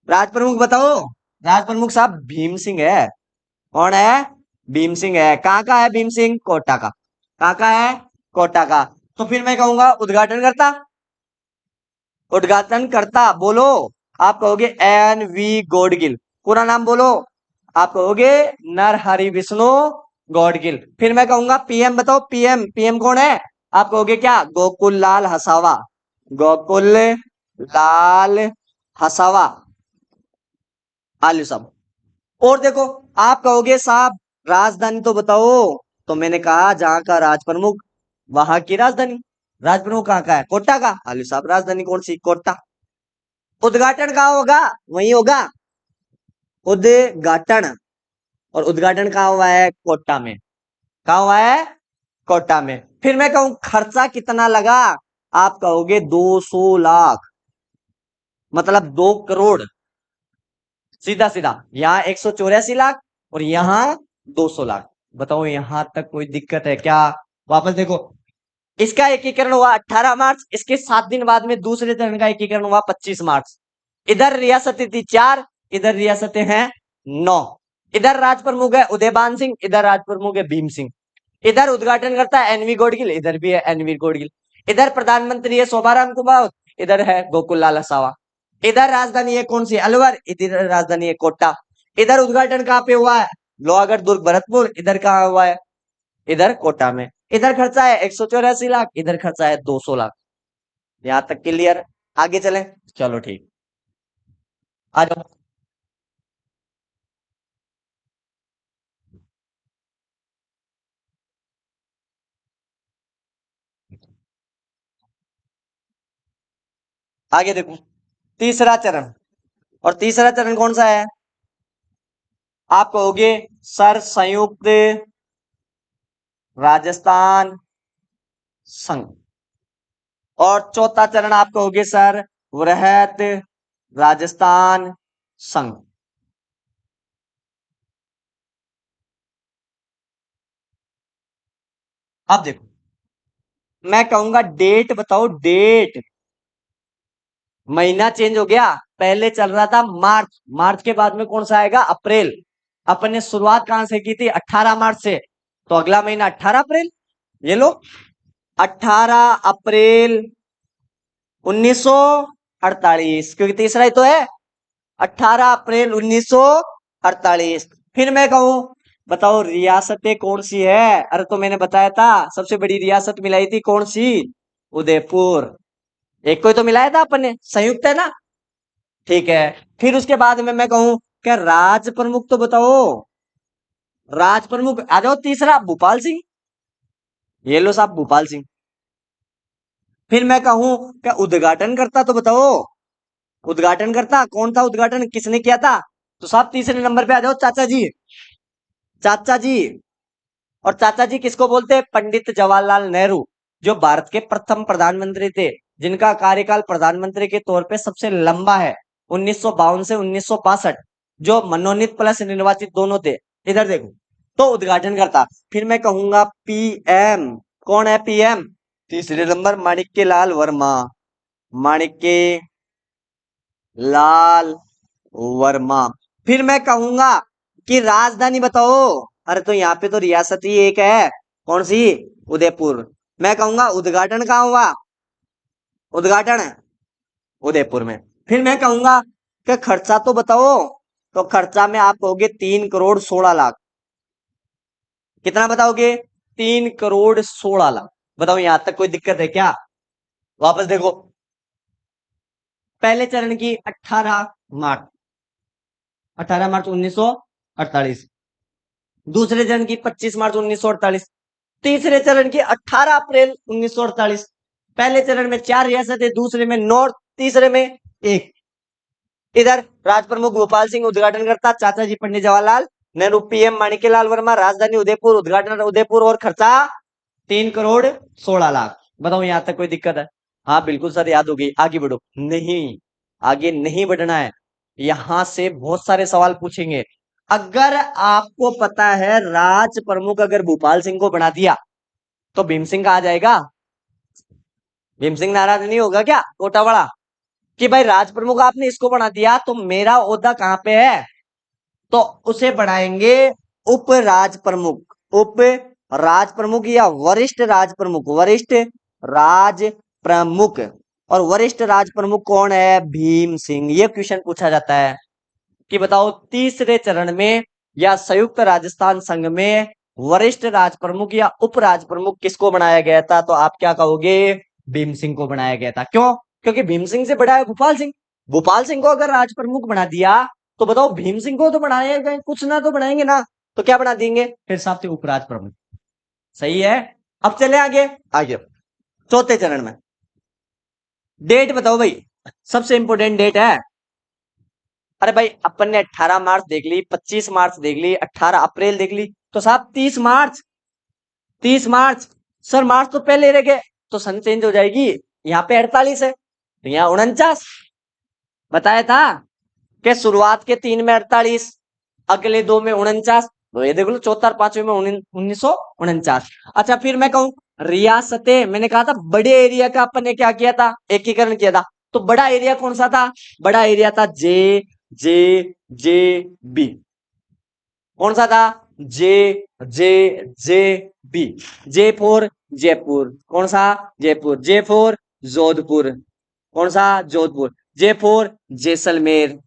राज प्रमुख बताओ। राज प्रमुख साहब भीम सिंह है। कौन है? भीम सिंह है। कहाँ का है भीम सिंह? कोटा का। कहाँ का है? कोटा का। तो फिर मैं कहूंगा उद्घाटन करता। उद्घाटन करता बोलो। आप कहोगे एन वी गॉडगिल। पूरा नाम बोलो। आप कहोगे नरहरि विष्णु गॉडगिल। फिर मैं कहूंगा पीएम बताओ। पीएम, पीएम कौन है? आप कहोगे क्या? गोकुल लाल हसावा। गोकुल लाल हसावा आलू साहब। और देखो, आप कहोगे साहब राजधानी तो बताओ। तो मैंने कहा जहां का राज प्रमुख वहां की राजधानी। राज प्रमुख कहाँ का है? कोटा का। आलू साहब राजधानी कौन सी? कोटा। उद्घाटन कहाँ होगा? वहीं होगा उद्घाटन। और उद्घाटन कहाँ हुआ है? कोटा में। कहाँ हुआ है? कोटा में। फिर मैं कहूं खर्चा कितना लगा? आप कहोगे 200 लाख, मतलब 2 करोड़। सीधा सीधा यहाँ 184 लाख और यहाँ 200 लाख। बताओ यहां तक कोई दिक्कत है क्या? वापस देखो, इसका एकीकरण हुआ 18 मार्च। इसके 7 दिन बाद में दूसरे चरण का एकीकरण हुआ 25 मार्च। इधर रियासतें थी 4, इधर रियासतें हैं 9। इधर राज प्रमुख है उदयभान सिंह, इधर राज प्रमुख है भीम सिंह। इधर उद्घाटन करता है एनवी गोडगिल, इधर भी है एनवी गोडगिल। इधर प्रधानमंत्री है शोभाराम कुमावत, इधर है गोकुल लाल असावा। इधर राजधानी है कौन सी, अलवर, इधर राजधानी है कोटा। इधर उद्घाटन कहाँ पे हुआ है, लोहागढ़, दुर्ग, भरतपुर। इधर कहाँ हुआ है, इधर कोटा में। इधर खर्चा है 184 लाख, इधर खर्चा है 200 लाख। यहां तक क्लियर। आगे चलें, चलो ठीक, आ जाओ। आगे देखो, तीसरा चरण। और तीसरा चरण कौन सा है, आप कहोगे सर संयुक्त राजस्थान संघ। और चौथा चरण आप कहोगे सर वृहत राजस्थान संघ। अब देखो, मैं कहूंगा डेट बताओ, डेट। महीना चेंज हो गया, पहले चल रहा था मार्च, मार्च के बाद में कौन सा आएगा, अप्रैल। अपन ने शुरुआत कहां से की थी, 18 मार्च से, तो अगला महीना 18 अप्रैल। ये लो, 18 अप्रैल 1948, क्योंकि तीसरा ही तो है, 18 अप्रैल 1948। फिर मैं कहूं, बताओ रियासतें कौन सी है, अरे तो मैंने बताया था सबसे बड़ी रियासत मिलाई थी कौन सी, उदयपुर। एक कोई तो मिलाया था अपन ने, संयुक्त है ना, ठीक है। फिर उसके बाद में मैं कहूं, क्या राज प्रमुख तो बताओ, राज प्रमुख आ जाओ, तीसरा भूपाल सिंह। ये लो साहब, भूपाल सिंह। फिर मैं कहूं, क्या उद्घाटन करता तो बताओ, उद्घाटन करता कौन था, उद्घाटन किसने किया था, तो साहब तीसरे नंबर पे आ जाओ, चाचा जी, चाचा जी। और चाचा जी किसको बोलते हैं, पंडित जवाहरलाल नेहरू, जो भारत के प्रथम प्रधानमंत्री थे, जिनका कार्यकाल प्रधानमंत्री के तौर पे सबसे लंबा है, 1952 से 1962, जो मनोनीत प्लस निर्वाचित दोनों थे। इधर देखो, तो उद्घाटन करता। फिर मैं कहूंगा पीएम, कौन है पीएम, तीसरे नंबर माणिक्य लाल वर्मा, माणिक्य लाल वर्मा। फिर मैं कहूंगा कि राजधानी बताओ, अरे तो यहाँ पे तो रियासत ही एक है, कौन सी, उदयपुर। मैं कहूंगा उद्घाटन कहाँ हुआ, उद्घाटन है उदयपुर में। फिर मैं कहूंगा कि खर्चा तो बताओ, तो खर्चा में आप कहोगे 3 करोड़ 16 लाख। कितना बताओगे, 3 करोड़ 16 लाख। बताओ यहां तक कोई दिक्कत है क्या, वापस देखो, पहले चरण की 18 मार्च, 18 मार्च 1948। दूसरे चरण की 25 मार्च 1948। तीसरे चरण की 18 अप्रैल 1948। पहले चरण में 4 रियासतें, दूसरे में नॉर्थ, तीसरे में एक। इधर राज प्रमुख गोपाल सिंह, उद्घाटन करता चाचा जी पंडित जवाहरलाल नेहरू, पीएम माणिक्यलाल वर्मा, राजधानी उदयपुर, उद्घाटन उदयपुर, और खर्चा 3 करोड़ 16 लाख। बताओ यहां तक कोई दिक्कत है, हाँ बिल्कुल सर, याद हो गई, आगे बढ़ो। नहीं, आगे नहीं बढ़ना है, यहां से बहुत सारे सवाल पूछेंगे। अगर आपको पता है राज प्रमुख अगर भूपाल सिंह को बना दिया, तो भीम सिंह कहा जाएगा, भीम सिंह नाराज नहीं होगा क्या, कोटा वाला, कि भाई राज प्रमुख आपने इसको बना दिया तो मेरा ओहदा कहां पे है, तो उसे बढ़ाएंगे उप राज प्रमुख, उप राज प्रमुख या वरिष्ठ राज प्रमुख, वरिष्ठ राज प्रमुख। और वरिष्ठ राज प्रमुख कौन है, भीम सिंह। ये क्वेश्चन पूछा जाता है कि बताओ तीसरे चरण में या संयुक्त राजस्थान संघ में वरिष्ठ राज प्रमुख या उप राज प्रमुख किसको बनाया गया था, तो आप क्या कहोगे, भीम सिंह को बनाया गया था। क्यों, क्योंकि भीम सिंह से बड़ा है भूपाल सिंह। भूपाल सिंह को अगर राज प्रमुख बना दिया, तो बताओ भीम सिंह को तो बनाएगा कुछ ना, तो बनाएंगे ना, तो क्या बना देंगे, फिर साहब से उपराज प्रमुख। सही है। अब चले आगे, आगे चौथे चरण में डेट बताओ भाई, सबसे इंपोर्टेंट डेट है। अरे भाई अपन ने 18 मार्च देख ली, 25 मार्च देख ली, 18 अप्रैल देख ली, तो साहब 30 मार्च, 30 मार्च। सर मार्च तो पहले रह गए, तो सन चेंज हो जाएगी, यहाँ पे 48 है, तो यहाँ 49। बताया था कि शुरुआत के 3 में 48, अगले 2 में 49, तो ये देख लो चौथा और पांचवें में 1949। अच्छा फिर मैं कहूं रियासतें, मैंने कहा था बड़े एरिया का अपन ने क्या किया था, एकीकरण किया था, तो बड़ा एरिया कौन सा था, बड़ा एरिया था जे जे जे बी। कौन सा था? J J J B. J for Jaipur. कौन सा? जयपुर। J for Jodhpur. कौन सा? जोधपुर। J for Jaisalmer.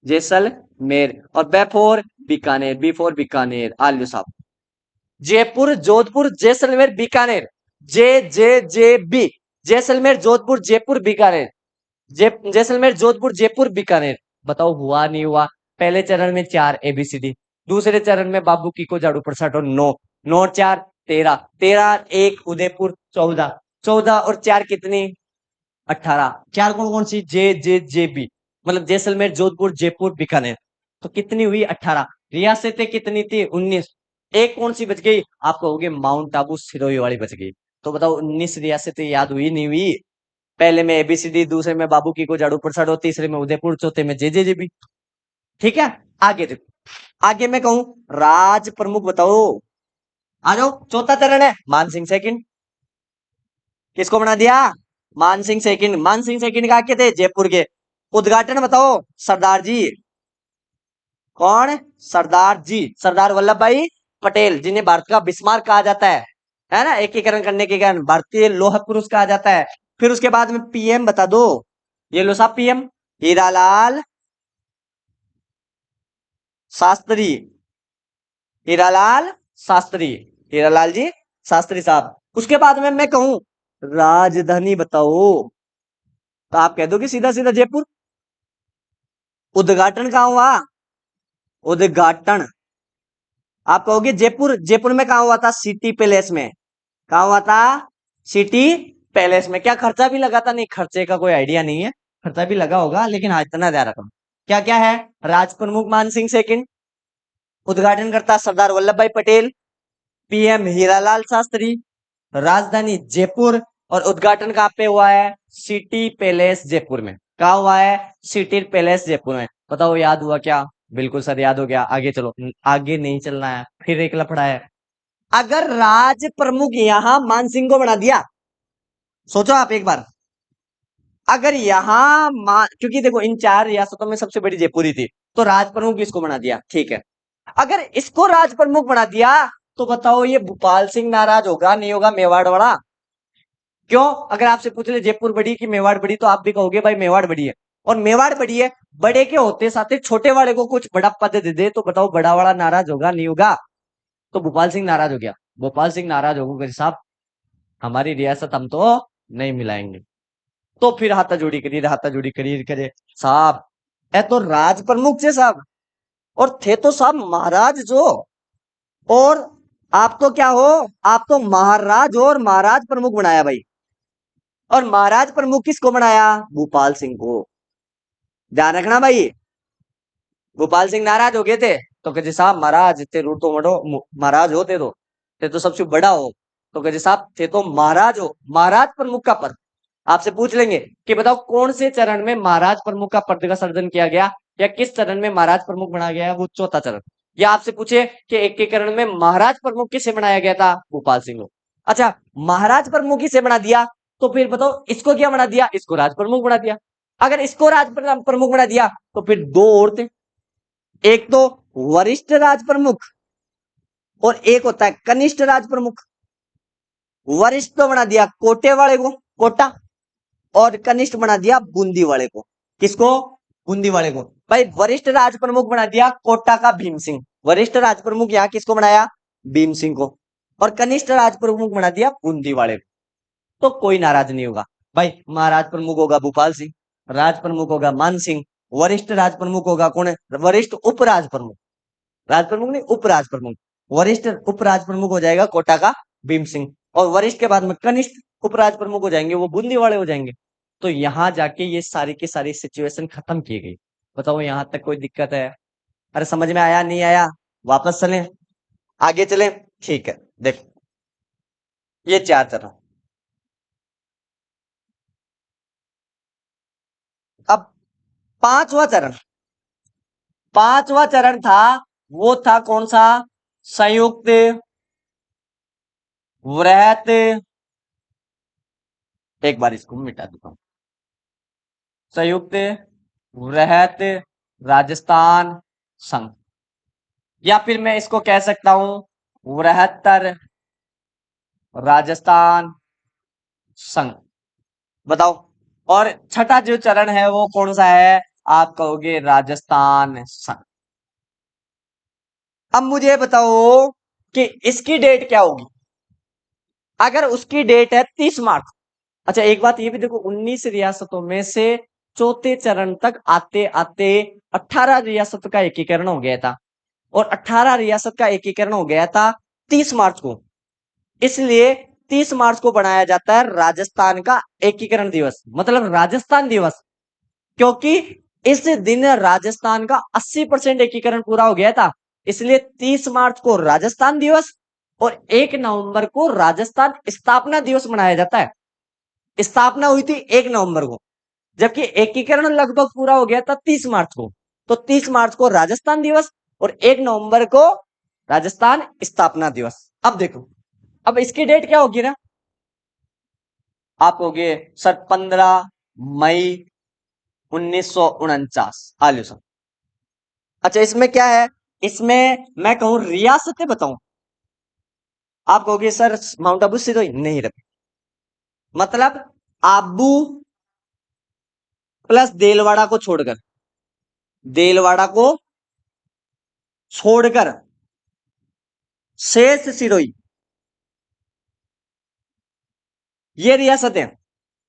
जैसलमेर। और B for Bikaner. B for Bikaner. आल्यो साहब। जयपुर जोधपुर जैसलमेर बीकानेर। J B. जैसलमेर जोधपुर जयपुर बीकानेर। जैसलमेर जोधपुर जयपुर बीकानेर। बताओ हुआ नहीं हुआ? पहले चरण में 4 एबीसीडी, दूसरे चरण में बाबू की को झाड़ू प्रसाद और 9, 9 और 4 13, 13 1 उदयपुर 14, 14 और 4 कितनी? 18। 4 कौन कौन सी? जे बी, मतलब जैसलमेर जोधपुर जयपुर बीकानेर। तो कितनी हुई? 18। रियासतें कितनी थी? 19। एक कौन सी बच गई? आप कहोगे माउंट आबू सिरोही वाली बच गई। तो बताओ 19 रियासतें याद हुई नहीं हुई? पहले में एबीसीडी, दूसरे में बाबू की को झाड़ू प्रसाद और तीसरे में उदयपुर, चौथे में जेबी। ठीक है, आगे देखो। आगे मैं कहूं राज प्रमुख बताओ। आ जाओ, चौथा चरण है मान सिंह सेकंड। किसको बना दिया? मान सिंह सेकंड। मान सिंह सेकंड का के थे? जयपुर के। उद्घाटन बताओ। सरदार जी। कौन? सरदार जी, सरदार वल्लभ भाई पटेल, जिन्हें भारत का बिस्मार्क कहा जाता है ना, एकीकरण करने के कारण भारतीय लौह पुरुष कहा जाता है। फिर उसके बाद में पीएम बता दो। ये लो साहब पीएम, हीरालाल शास्त्री। हीरालाल शास्त्री। हीरालाल जी शास्त्री साहब। उसके बाद में मैं कहूं राजधानी बताओ, तो आप कह दोगे सीधा सीधा जयपुर। उद्घाटन कहाँ हुआ? उद्घाटन आप कहोगे जयपुर। जयपुर में कहा हुआ था? सिटी पैलेस में। कहा हुआ था? सिटी पैलेस में। क्या खर्चा भी लगा था? नहीं, खर्चे का कोई आइडिया नहीं है। खर्चा भी लगा होगा, लेकिन हाँ इतना ध्यान रखो। क्या क्या है? राज प्रमुख मान सिंह सेकंड, उद्घाटन करता सरदार वल्लभ भाई पटेल, पीएम हीरालाल शास्त्री, राजधानी जयपुर, और उद्घाटन कहाँ पे हुआ है? सिटी पैलेस जयपुर में। कहा हुआ है? सिटी पैलेस जयपुर में। बताओ याद हुआ क्या? बिल्कुल सर याद हो गया। आगे चलो। आगे नहीं चलना है, फिर एक लफड़ा है। अगर राज प्रमुख यहां मानसिंह को बना दिया, सोचो आप एक बार। अगर यहां क्योंकि देखो इन 4 रियासतों में सबसे बड़ी जयपुर ही थी, तो राज प्रमुख इसको बना दिया, ठीक है। अगर इसको राज प्रमुख बना दिया, तो बताओ ये भोपाल सिंह नाराज होगा नहीं होगा? मेवाड़ वाला। क्यों? अगर आपसे पूछ ले जयपुर बड़ी कि मेवाड़ बड़ी, तो आप भी कहोगे भाई मेवाड़ बड़ी है। और मेवाड़ बड़ी है, बड़े के होते साथ छोटे वाले को कुछ बड़ा पद दे दे, तो बताओ बड़ा वाला नाराज होगा नहीं होगा? तो भोपाल सिंह नाराज हो गया। भोपाल सिंह नाराज हो गए, साहब हमारी रियासत हम तो नहीं मिलाएंगे। तो फिर हाथाजोड़ी करी करे साहब। ए तो राज प्रमुख थे साहब, और थे तो साहब महाराज जो। और आप तो क्या हो? आप तो महाराज हो, और महाराज प्रमुख बनाया भाई। और महाराज प्रमुख किसको बनाया? भूपाल सिंह को। ध्यान रखना भाई। भोपाल सिंह नाराज हो गए थे, तो कहे साहब महाराज थे रूटो मडो, महाराज होते तो सबसे बड़ा हो। तो कहे साहब थे तो महाराज हो, महाराज प्रमुख का पद। आपसे पूछ लेंगे कि बताओ कौन से चरण में महाराज प्रमुख का पद का सर्जन किया गया, या किस चरण में महाराज प्रमुख बनाया गया? वो चौथा चरण। या आपसे पूछे कि एकीकरण में महाराज प्रमुख किसे बनाया गया था? भोपाल सिंह को। अच्छा, महाराज प्रमुख किसे बना दिया, तो फिर बताओ इसको क्या बना दिया? इसको राज प्रमुख बना दिया। अगर इसको राज प्रमुख बना दिया, तो फिर दो और थे। एक तो वरिष्ठ राज प्रमुख, और एक होता है कनिष्ठ राज प्रमुख। वरिष्ठ तो बना दिया कोटे वाले को, कोटा, और कनिष्ठ बना दिया बूंदी वाले को। किसको? बूंदी वाले को। भाई वरिष्ठ राज प्रमुख बना दिया कोटा का भीम सिंह। वरिष्ठ राज प्रमुख यहां किसको बनाया? भीम सिंह को। और कनिष्ठ राज प्रमुख बना दिया बूंदी वाले को। तो कोई नाराज नहीं होगा भाई। महाराज प्रमुख होगा भूपाल सिंह, राज प्रमुख होगा मान सिंह, वरिष्ठ राज प्रमुख होगा कौन है? वरिष्ठ उपराज प्रमुख। राज प्रमुख नहीं, उपराज प्रमुख। वरिष्ठ उपराज प्रमुख हो जाएगा कोटा का भीम सिंह, और वरिष्ठ के बाद में कनिष्ठ उपराज प्रमुख हो जाएंगे, वो बूंदी वाले हो जाएंगे। तो यहां जाके ये सारी की सारी सिचुएशन खत्म की गई। बताओ यहां तक कोई दिक्कत है? अरे समझ में आया नहीं आया? वापस चलें, आगे चलें। ठीक है, देखो ये 4 चरण। अब पांचवा चरण, पांचवा चरण था, वो था कौन सा? संयुक्त वृहत, एक बार इसको मिटा देता हूं। संयुक्त वृहत राजस्थान संघ। या फिर मैं इसको कह सकता हूं बृहत्तर राजस्थान संघ। बताओ। और छठा जो चरण है वो कौन सा है? आप कहोगे राजस्थान संघ। अब मुझे बताओ कि इसकी डेट क्या होगी? अगर उसकी डेट है 30 मार्च। अच्छा एक बात ये भी देखो, 19 रियासतों में से चौथे चरण तक आते आते 18 रियासत का एकीकरण हो गया था, और 18 रियासत का एकीकरण हो गया था 30 मार्च को। इसलिए 30 मार्च को बनाया जाता है राजस्थान का एकीकरण दिवस, मतलब राजस्थान दिवस। क्योंकि इस दिन राजस्थान का 80% एकीकरण पूरा हो गया था, इसलिए 30 मार्च को राजस्थान दिवस और 1 नवंबर को राजस्थान स्थापना दिवस मनाया जाता है। स्थापना हुई थी 1 नवंबर को, जबकि एकीकरण लगभग पूरा हो गया था 30 मार्च को। तो 30 मार्च को राजस्थान दिवस और 1 नवंबर को राजस्थान स्थापना दिवस। अब देखो, अब इसकी डेट क्या होगी ना? आप होगे सर 15 मई 1949। आलियो सर। अच्छा इसमें क्या है? इसमें मैं कहूं रियासतें बताऊं, आप कहोगे सर माउंट आबू सिरोही नहीं रखे, मतलब आबू प्लस देलवाड़ा को छोड़कर, देलवाड़ा को छोड़कर शेष सिरोही, ये रियासतें।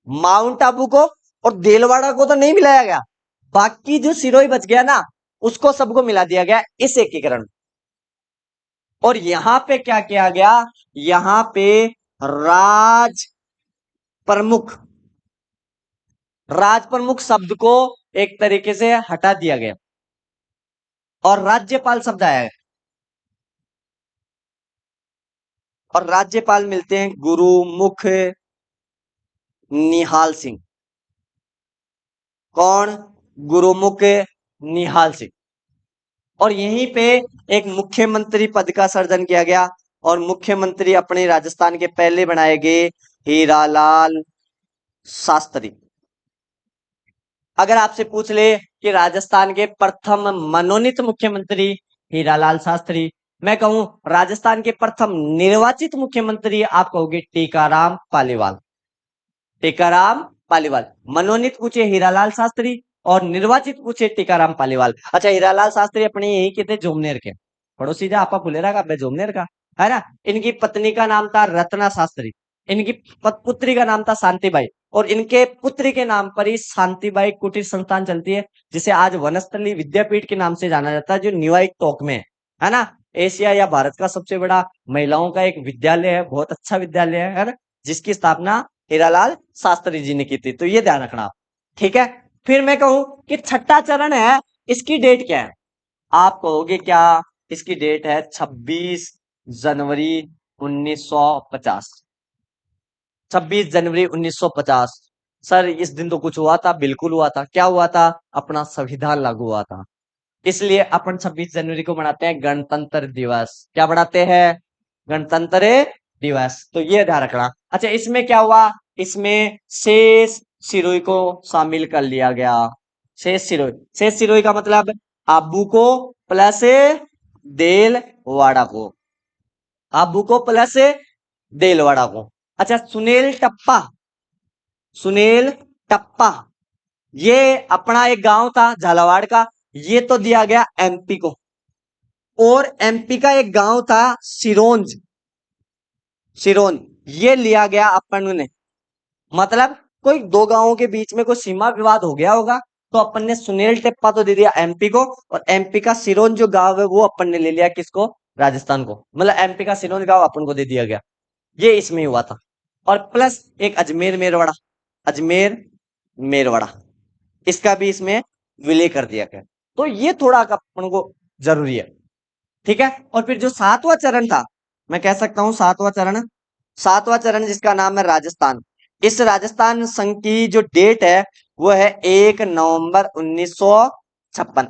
माउंट आबू को और देलवाड़ा को तो नहीं मिलाया गया, बाकी जो सिरोही बच गया ना उसको सबको मिला दिया गया इस एकीकरण। और यहां पे क्या किया गया? यहां पे राज प्रमुख, राज प्रमुख शब्द को एक तरीके से हटा दिया गया और राज्यपाल शब्द आया है। और राज्यपाल मिलते हैं गुरुमुख निहाल सिंह। कौन? गुरुमुख निहाल सिंह। और यहीं पे एक मुख्यमंत्री पद का सर्जन किया गया, और मुख्यमंत्री अपने राजस्थान के पहले बनाए गए हीरालाल शास्त्री। अगर आपसे पूछ ले कि राजस्थान के प्रथम मनोनीत मुख्यमंत्री हीरालाल शास्त्री, मैं कहूं राजस्थान के प्रथम निर्वाचित मुख्यमंत्री, आप कहोगे टीकाराम पालीवाल। टीकाराम पालीवाल। मनोनीत पूछे हीरालाल शास्त्री और निर्वाचित पूछे टीकाराम पालीवाल। अच्छा हीरालाल शास्त्री अपने यही के थे जोमनेर के, पड़ोसी जा आपा भूले रहा जोमनेर का, है ना। इनकी पत्नी का नाम था रत्ना शास्त्री, इनकी पुत्री का नाम था शांतिबाई, और इनके पुत्री के नाम पर ही शांतिबाई कुटीर संस्थान चलती है, जिसे आज वनस्थली विद्यापीठ के नाम से जाना जाता है, जो न्यूयॉर्क टोक में है ना। एशिया या भारत का सबसे बड़ा महिलाओं का एक विद्यालय है, बहुत अच्छा विद्यालय है ना, जिसकी स्थापना हीरालाल शास्त्री जी ने की थी। तो ये ध्यान रखना आप, ठीक है। फिर मैं कहूं कि छठा चरण है, इसकी डेट क्या है? आप कहोगे क्या? इसकी डेट है 26 जनवरी 1950। 26 जनवरी 1950। सर इस दिन तो कुछ हुआ था, बिल्कुल हुआ था। क्या हुआ था? अपना संविधान लागू हुआ था, इसलिए अपन 26 जनवरी को मनाते हैं गणतंत्र दिवस। क्या मनाते हैं? गणतंत्र दिवस। तो ये ध्यान रखना। अच्छा इसमें क्या हुआ? इसमें शेष सिरोही को शामिल कर लिया गया। शेष सिरोही, शेष सिरोही का मतलब आबू को प्लस देलवाड़ा को, आबू को प्लस देलवाड़ा को। अच्छा सुनील टप्पा, सुनील टप्पा ये अपना एक गांव था झालावाड़ का, ये तो दिया गया एमपी को। और एमपी का एक गांव था सिरोंज, सिरोंज ये लिया गया अपन ने। मतलब कोई दो गांवों के बीच में कोई सीमा विवाद हो गया होगा, तो अपन ने सुनील टिप्पा तो दे दिया एमपी को, और एमपी का सिरोंज जो गांव है वो अपन ने ले लिया किसको? राजस्थान को। मतलब एमपी का सिरोंज गांव अपन को दे दिया गया। ये इसमें हुआ था। और प्लस एक अजमेर मेरवाड़ा, अजमेर मेरवाड़ा इसका भी इसमें विलय कर दिया गया। तो ये थोड़ा अपन को जरूरी है, ठीक है। और फिर जो सातवां चरण था, मैं कह सकता हूं सातवां चरण, सातवां चरण जिसका नाम है राजस्थान। इस राजस्थान संघ की जो डेट है वो है 1 नवंबर 1956।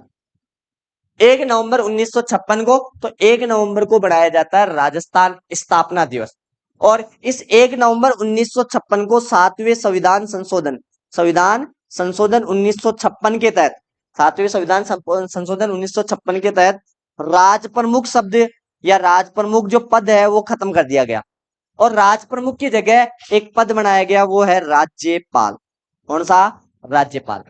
1 नवंबर 1956 को, तो 1 नवंबर को बनाया जाता है राजस्थान स्थापना दिवस। और इस 1 नवंबर 1956 को सातवें संविधान संशोधन, संविधान संशोधन 1956 के तहत, सातवें संविधान संशोधन 1956 के तहत राज प्रमुख शब्द या राज प्रमुख जो पद है वो खत्म कर दिया गया और राज प्रमुख की जगह एक पद बनाया गया, वो है राज्यपाल। कौन सा? राज्यपाल।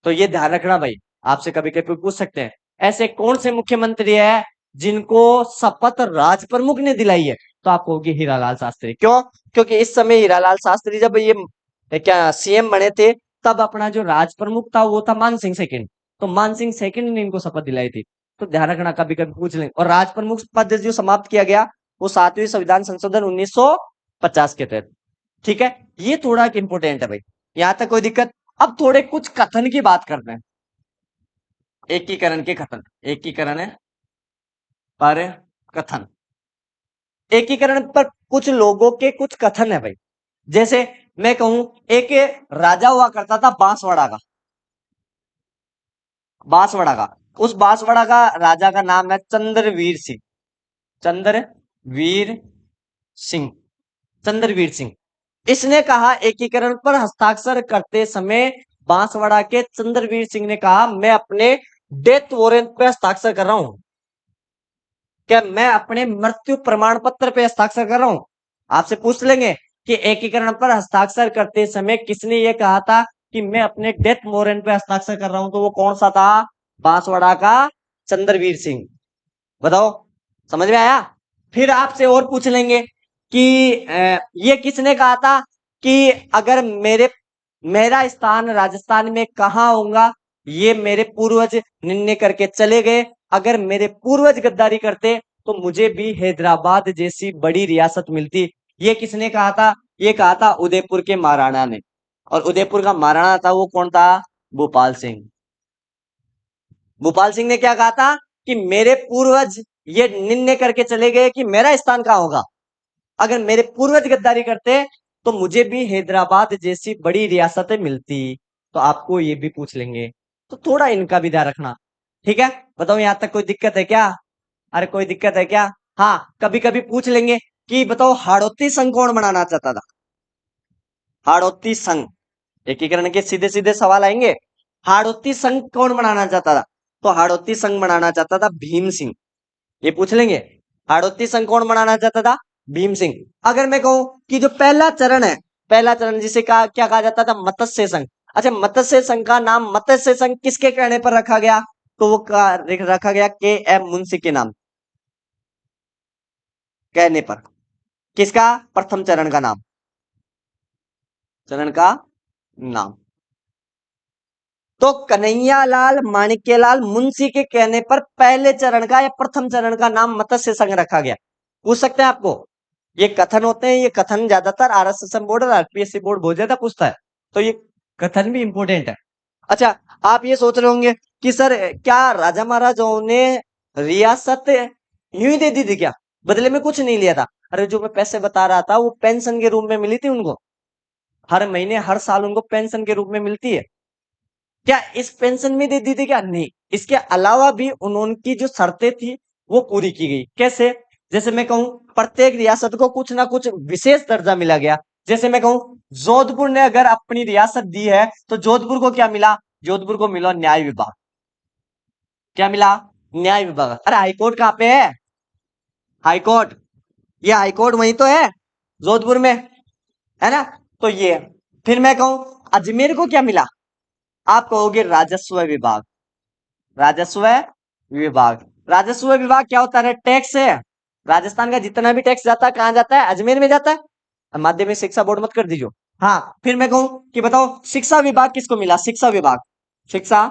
तो ये ध्यान रखना भाई, आपसे कभी कभी पूछ सकते हैं ऐसे कौन से मुख्यमंत्री है जिनको शपथ राज प्रमुख ने दिलाई है, तो आपको होगी हीरालाल शास्त्री। क्यों? क्योंकि इस समय हीरालाल शास्त्री जब ये क्या सीएम बने थे, तब अपना जो राज प्रमुख था वो था मान सिंह सेकंड, तो मान सिंह सेकंड ने इनको शपथ दिलाई थी। तो ध्यान रखना, कभी कभी पूछ लेंगे। और राज प्रमुख पद जो समाप्त किया गया वो 7वीं संविधान संशोधन 1950 के तहत। ठीक है, ये थोड़ा इंपोर्टेंट है भाई, यहां तक कोई दिक्कत? अब थोड़े कुछ कथन की बात करते हैं, एकीकरण के कथन। एकीकरण है पर कथन, एकीकरण पर कुछ लोगों के कुछ कथन है भाई। जैसे मैं कहूं, एक राजा हुआ करता था बांसवाड़ा का, बांसवाड़ा का, उस बांसवाड़ा का राजा का नाम है चंद्रवीर सिंह। चंद्रवीर सिंह, चंद्रवीर सिंह। इसने कहा एकीकरण पर हस्ताक्षर करते समय, बांसवाड़ा के चंद्रवीर सिंह ने कहा मैं अपने डेथ वारंट पे हस्ताक्षर कर रहा हूं। क्या मैं अपने मृत्यु प्रमाण पत्र पे हस्ताक्षर कर रहा हूं? आपसे पूछ लेंगे कि एकीकरण पर हस्ताक्षर करते समय किसने ये कहा था कि मैं अपने डेथ वारंट पे हस्ताक्षर कर रहा हूं, तो वो कौन सा था? बांसवाड़ा का चंद्रवीर सिंह। बताओ, समझ में आया? फिर आपसे और पूछ लेंगे कि ये किसने कहा था कि अगर मेरा स्थान राजस्थान में कहाँ होगा, ये मेरे पूर्वज निर्णय करके चले गए। अगर मेरे पूर्वज गद्दारी करते तो मुझे भी हैदराबाद जैसी बड़ी रियासत मिलती। ये किसने कहा था? ये कहा था उदयपुर के महाराणा ने। और उदयपुर का महाराणा था वो कौन था? भोपाल सिंह। भोपाल सिंह ने क्या कहा था कि मेरे पूर्वज ये निर्णय करके चले गए कि मेरा स्थान कहाँ होगा, अगर मेरे पूर्वज गद्दारी करते तो मुझे भी हैदराबाद जैसी बड़ी रियासतें मिलती। तो आपको ये भी पूछ लेंगे, तो थोड़ा इनका भी ध्यान रखना। ठीक है, बताओ यहां तक कोई दिक्कत है क्या? अरे कोई दिक्कत है क्या? हाँ, कभी कभी पूछ लेंगे कि बताओ हाड़ौती संघ कौन बनाना चाहता था? हाड़ौती संघ, एकीकरण के सीधे सीधे सवाल आएंगे। हाड़ौती संघ कौन बनाना चाहता था? तो हाड़ौती संघ बनाना चाहता था भीम सिंह। ये पूछ लेंगे, हाड़ौती संघ कौन बनाना चाहता था? भीम सिंह। अगर मैं कहूं कि जो पहला चरण है, पहला चरण जिसे क्या कहा जाता था? मत्स्य संघ। अच्छा, मत्स्य संघ का नाम मत्स्य संघ किसके कहने पर रखा गया? तो वो रखा गया के एम मुंशी के नाम, कहने पर। किसका? प्रथम चरण का नाम, चरण का नाम। तो कन्हैयालाल माणिक्यलाल मुंशी के कहने पर पहले चरण का या प्रथम चरण का नाम मत्स्य संघ रखा गया। पूछ सकते हैं आपको, ये कथन होते हैं, ये कथन ज्यादातर आरएसएस बोर्ड और आरपीएससी बोर्ड बहुत ज्यादा पूछता है, तो ये कथन भी इंपॉर्टेंट है। अच्छा, आप ये सोच रहे होंगे कि सर क्या राजा महाराजाओं ने रियासत यूं ही दे दी थी क्या, बदले में कुछ नहीं लिया था? अरे जो मैं पैसे बता रहा था वो पेंशन के रूप में मिली थी उनको, हर महीने हर साल उनको पेंशन के रूप में मिलती है। क्या इस पेंशन में दे दी थी क्या? नहीं, इसके अलावा भी उनकी जो शर्तें थी वो पूरी की गई। कैसे? जैसे मैं कहूं प्रत्येक रियासत को कुछ ना कुछ विशेष दर्जा मिला गया। जैसे मैं कहूं जोधपुर ने अगर अपनी रियासत दी है तो जोधपुर को क्या मिला? जोधपुर को मिला न्याय विभाग। क्या मिला? न्याय विभाग। अरे हाईकोर्ट कहाँ पे है? हाईकोर्ट, ये हाईकोर्ट वही तो है जोधपुर में, है ना? तो ये, फिर मैं कहूं अजमेर को क्या मिला? आप कहोगे राजस्व विभाग। राजस्व विभाग, राजस्व विभाग क्या होता है? टैक्स है। राजस्थान का जितना भी टैक्स जाता है कहां जाता है? अजमेर में जाता है। अब माध्यमिक शिक्षा बोर्ड मत कर दीजिए। हाँ, फिर मैं कहूं कि बताओ शिक्षा विभाग किसको मिला? शिक्षा विभाग, शिक्षा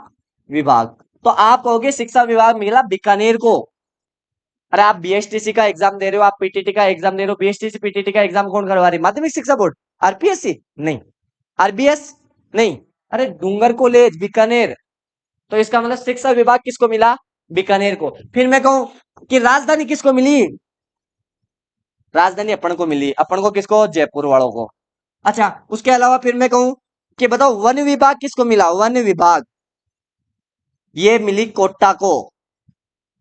विभाग। तो आप कहोगे शिक्षा विभाग मिला बीकानेर को। अरे आप बीएसटीसी का एग्जाम दे रहे हो, आप पीटीटी का एग्जाम दे रहे हो, बीएसटीसी पीटीटी का एग्जाम कौन करवा रही है? माध्यमिक शिक्षा बोर्ड। आरपीएससी नहीं, आरबीएस नहीं। अरे डूंगर कॉलेज बीकानेर। तो इसका मतलब शिक्षा विभाग किसको मिला? बीकानेर को। फिर मैं कहूं कि राजधानी किसको मिली? राजधानी अपन को मिली। अपन को किसको? जयपुर वालों को। अच्छा, उसके अलावा फिर मैं कहूं कि बताओ वन विभाग किसको मिला? वन विभाग ये मिली कोटा को।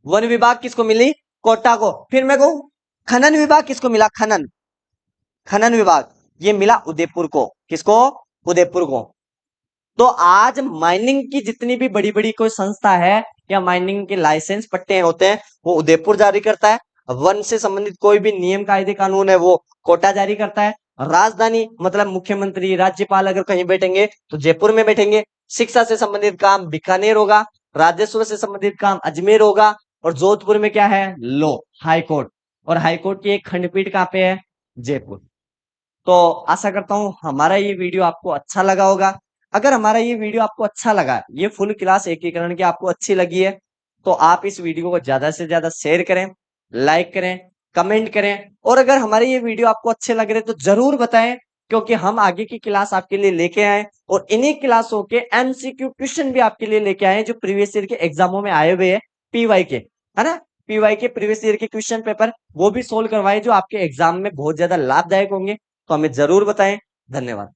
वन विभाग किसको मिली? कोटा को। फिर मैं कहूं खनन विभाग किसको मिला? खनन, खनन विभाग ये मिला उदयपुर को। किसको? उदयपुर को। तो आज माइनिंग की जितनी भी बड़ी बड़ी कोई संस्था है या माइनिंग के लाइसेंस पट्टे होते हैं वो उदयपुर जारी करता है। वन से संबंधित कोई भी नियम कायदे कानून है वो कोटा जारी करता है। राजधानी मतलब मुख्यमंत्री राज्यपाल अगर कहीं बैठेंगे तो जयपुर में बैठेंगे। शिक्षा से संबंधित काम बीकानेर होगा। राजस्व से संबंधित काम अजमेर होगा। और जोधपुर में क्या है, लो हाई कोर्ट। और हाई कोर्ट की एक खंडपीठ कहाँ पे है, जयपुर। तो आशा करता हूँ हमारा ये वीडियो आपको अच्छा लगा होगा। अगर हमारा ये वीडियो आपको अच्छा लगा, ये फुल क्लास एकीकरण की आपको अच्छी लगी है, तो आप इस वीडियो को ज्यादा से ज्यादा शेयर करें, लाइक करें, कमेंट करें। और अगर हमारे ये वीडियो आपको अच्छे लग रहे तो जरूर बताएं, क्योंकि हम आगे की क्लास आपके लिए लेके आए और इन्हीं क्लासों के एमसीक्यू क्वेश्चन भी आपके लिए लेके आए जो प्रीवियस ईयर के एग्जामों में आए हुए हैं, पीवाई के, है ना। पीवाई के प्रीवियस ईयर के क्वेश्चन पेपर वो भी सोल्व करवाए जो आपके एग्जाम में बहुत ज्यादा लाभदायक होंगे। तो हमें जरूर बताएं। धन्यवाद।